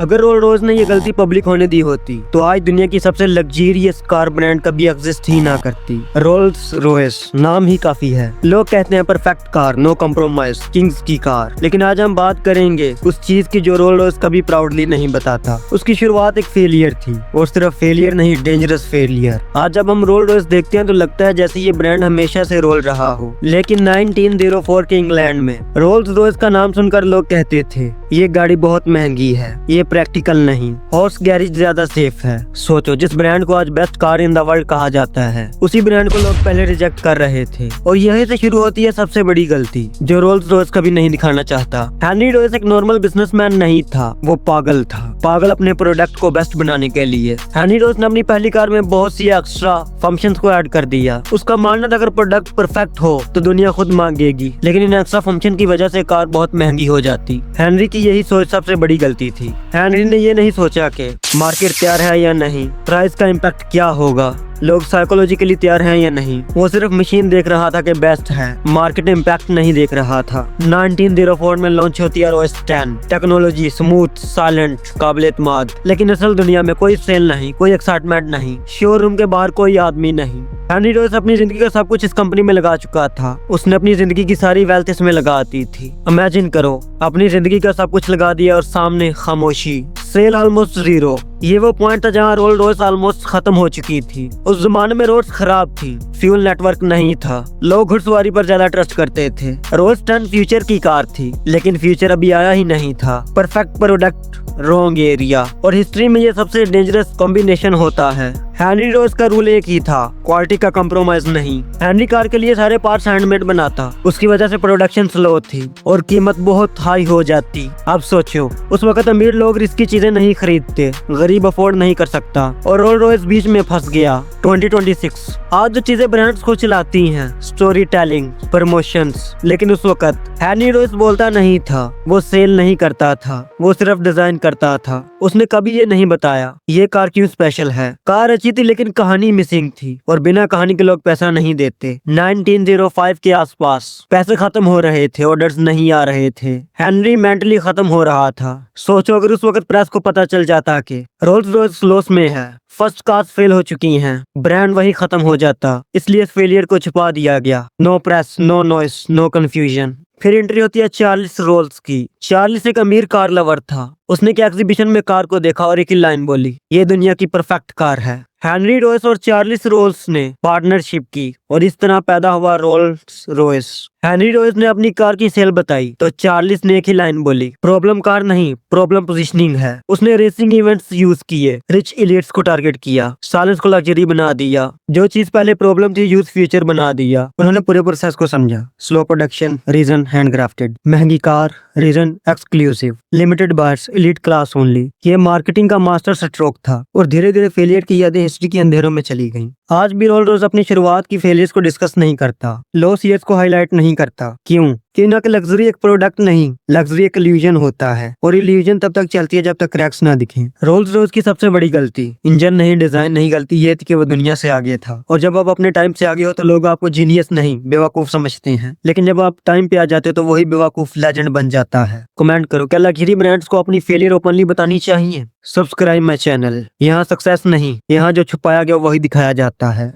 अगर Rolls Royce ने ये गलती पब्लिक होने दी होती तो आज दुनिया की सबसे लग्जरियस कार ब्रांड कभी एग्जिस्ट ही ना करती। रोल्स रॉयस नाम ही काफी है। लोग कहते हैं perfect car, no compromise, kings की कार। लेकिन आज हम बात करेंगे उस चीज की जो रोल्स रॉयस कभी प्राउडली नहीं बताता। उसकी शुरुआत एक फेलियर थी, और सिर्फ फेलियर नहीं, डेंजरस फेलियर। आज जब हम रोल्स रॉयस देखते हैं तो लगता है जैसे ये ब्रांड हमेशा से रोल रहा हो। लेकिन 1904 के इंग्लैंड में रोल्स रॉयस का नाम सुनकर लोग कहते थे ये गाड़ी बहुत महंगी है, ये प्रैक्टिकल नहीं, हॉर्स गैरेज ज्यादा सेफ है। सोचो, जिस ब्रांड को आज best car in the world कहा जाता है, उसी ब्रांड को लोग पहले रिजेक्ट कर रहे थे। और यही से शुरू होती है सबसे बड़ी गलती जो रोल्स रॉयस कभी नहीं दिखाना चाहता। हेनरी रॉयस एक नॉर्मल बिजनेसमैन नहीं था, वो पागल था। पागल अपने प्रोडक्ट को बेस्ट बनाने के लिए। हेनरी रॉयस ने अपनी पहली कार में बहुत सी एक्स्ट्रा फंक्शंस को ऐड कर दिया। उसका मानना था अगर प्रोडक्ट परफेक्ट हो तो दुनिया खुद मांगेगी, लेकिन इन एक्स्ट्रा फंक्शन की वजह से कार बहुत महंगी हो जाती। हेनरी की यही सोच सबसे बड़ी गलती थी। हेनरी ने ये नहीं सोचा कि मार्केट तैयार है या नहीं, प्राइस का इम्पैक्ट क्या होगा, लोग साइकोलॉजिकली तैयार हैं या नहीं। वो सिर्फ मशीन देख रहा था कि बेस्ट है, मार्केट इम्पैक्ट नहीं देख रहा था। 1904 में लॉन्च होती है रोएस 10। टेक्नोलॉजी स्मूथ, साइलेंट, काबिल एतमाद। लेकिन असल दुनिया में कोई सेल नहीं, कोई एक्साइटमेंट नहीं, शोरूम के बाहर कोई आदमी नहीं। हेनरी रॉयस अपनी जिंदगी का सब कुछ इस कंपनी में लगा चुका था। उसने अपनी जिंदगी की सारी वेल्थ इसमें लगा दी थी। इमेजिन करो, अपनी जिंदगी का सब कुछ लगा दिया और सामने खामोशी, सेल ऑलमोस्ट जीरो। ये वो पॉइंट था जहाँ रोल्स रॉयस ऑलमोस्ट खत्म हो चुकी थी। उस जमाने में रोड्स खराब थी, फ्यूल नेटवर्क नहीं था, लोग घुड़सवारी पर ज्यादा ट्रस्ट करते थे। रोल्स 10 फ्यूचर की कार थी, लेकिन फ्यूचर अभी आया ही नहीं था। परफेक्ट प्रोडक्ट, रॉन्ग एरिया, और हिस्ट्री में ये सबसे डेंजरस कॉम्बिनेशन होता है। हेनरी रॉयस का रूल एक ही था, क्वालिटी का कंप्रोमाइज नहीं। हेनरी कार के लिए सारे पार्ट्स हैंडमेड बनाता, उसकी वजह से प्रोडक्शन स्लो थी और कीमत बहुत हाई हो जाती। अब सोचो, उस वक्त अमीर लोग रिस्की चीजें नहीं खरीदते, गरीब अफोर्ड नहीं कर सकता, और रोल्स रॉयस बीच में फंस गया। 2026 आज जो चीजें ब्रांड्स को चलाती हैं, स्टोरी टेलिंग, प्रमोशंस, लेकिन उस वक्त हेनरी रॉयस बोलता नहीं था, वो सेल नहीं करता था, वो सिर्फ डिजाइन करता था। उसने कभी ये नहीं बताया ये कार क्यों स्पेशल है। कार अच्छी थी लेकिन कहानी मिसिंग थी, और बिना कहानी के लोग पैसा नहीं देते। 1905 के आसपास पैसे खत्म हो रहे थे, ऑर्डर्स नहीं आ रहे थे। हेनरी मेंटली खत्म हो रहा था। सोचो, अगर उस वक्त प्रेस को पता चल जाता कि रोल्स रॉयस लॉस में है, फर्स्ट कार्स फेल हो चुकी हैं, ब्रांड वही खत्म हो जाता। इसलिए फेलियर को छुपा दिया गया। No press, no noise, no confusion. फिर एंट्री होती है चार्ल्स रोल्स की। चार्ल्स एक अमीर कार लवर था। उसने एक एग्जीबिशन में कार को देखा और एक ही लाइन बोली, ये दुनिया की परफेक्ट कार है। हेनरी रॉयस और चार्ल्स रोल्स ने पार्टनरशिप की और इस तरह पैदा हुआ रोल्स रॉयस। हेनरी रॉयस ने अपनी कार की सेल बताई तो चार्ल्स ने एक ही लाइन बोली, प्रॉब्लम कार नहीं, प्रॉब्लम पोजीशनिंग है। उसने रेसिंग इवेंट्स यूज किए, रिच इलियट्स को टारगेट किया, साइलेंस को लग्जरी बना दिया। जो चीज पहले प्रॉब्लम थी यूज फ्यूचर बना दिया। उन्होंने पूरे प्रोसेस को समझा। Slow production, reason handcrafted. महंगी car, reason exclusive. Limited buyers, elite class only. ये मार्केटिंग का मास्टर स्ट्रोक था, और धीरे धीरे फेलियर की यादें हिस्ट्री के अंधेरों में चली गईं। आज भी रोल्स रॉयस अपनी शुरुआत की फेलियर्स को डिस्कस नहीं करता, लॉस ईयर्स को हाईलाइट नहीं करता। क्यों? क्योंकि लग्जरी एक प्रोडक्ट नहीं, लग्जरी एक इल्यूजन होता है, और इल्यूजन तब तक चलती है जब तक क्रैक्स ना दिखें। रोल्स रॉयस की सबसे बड़ी गलती इंजन नहीं, डिजाइन नहीं, गलती ये थी कि वो दुनिया से आगे था। और जब आप अपने टाइम से आगे हो तो लोग आपको जीनियस नहीं, बेवकूफ समझते हैं। लेकिन जब आप टाइम पे आ जाते हो तो वही बेवकूफ लेजेंड बन जाता है। कमेंट करो, क्या लग्जरी ब्रांड्स को अपनी फेलियर ओपनली बतानी चाहिए? Subscribe my channel. यहाँ सक्सेस नहीं, यहाँ जो छुपाया गया वही दिखाया जाता है।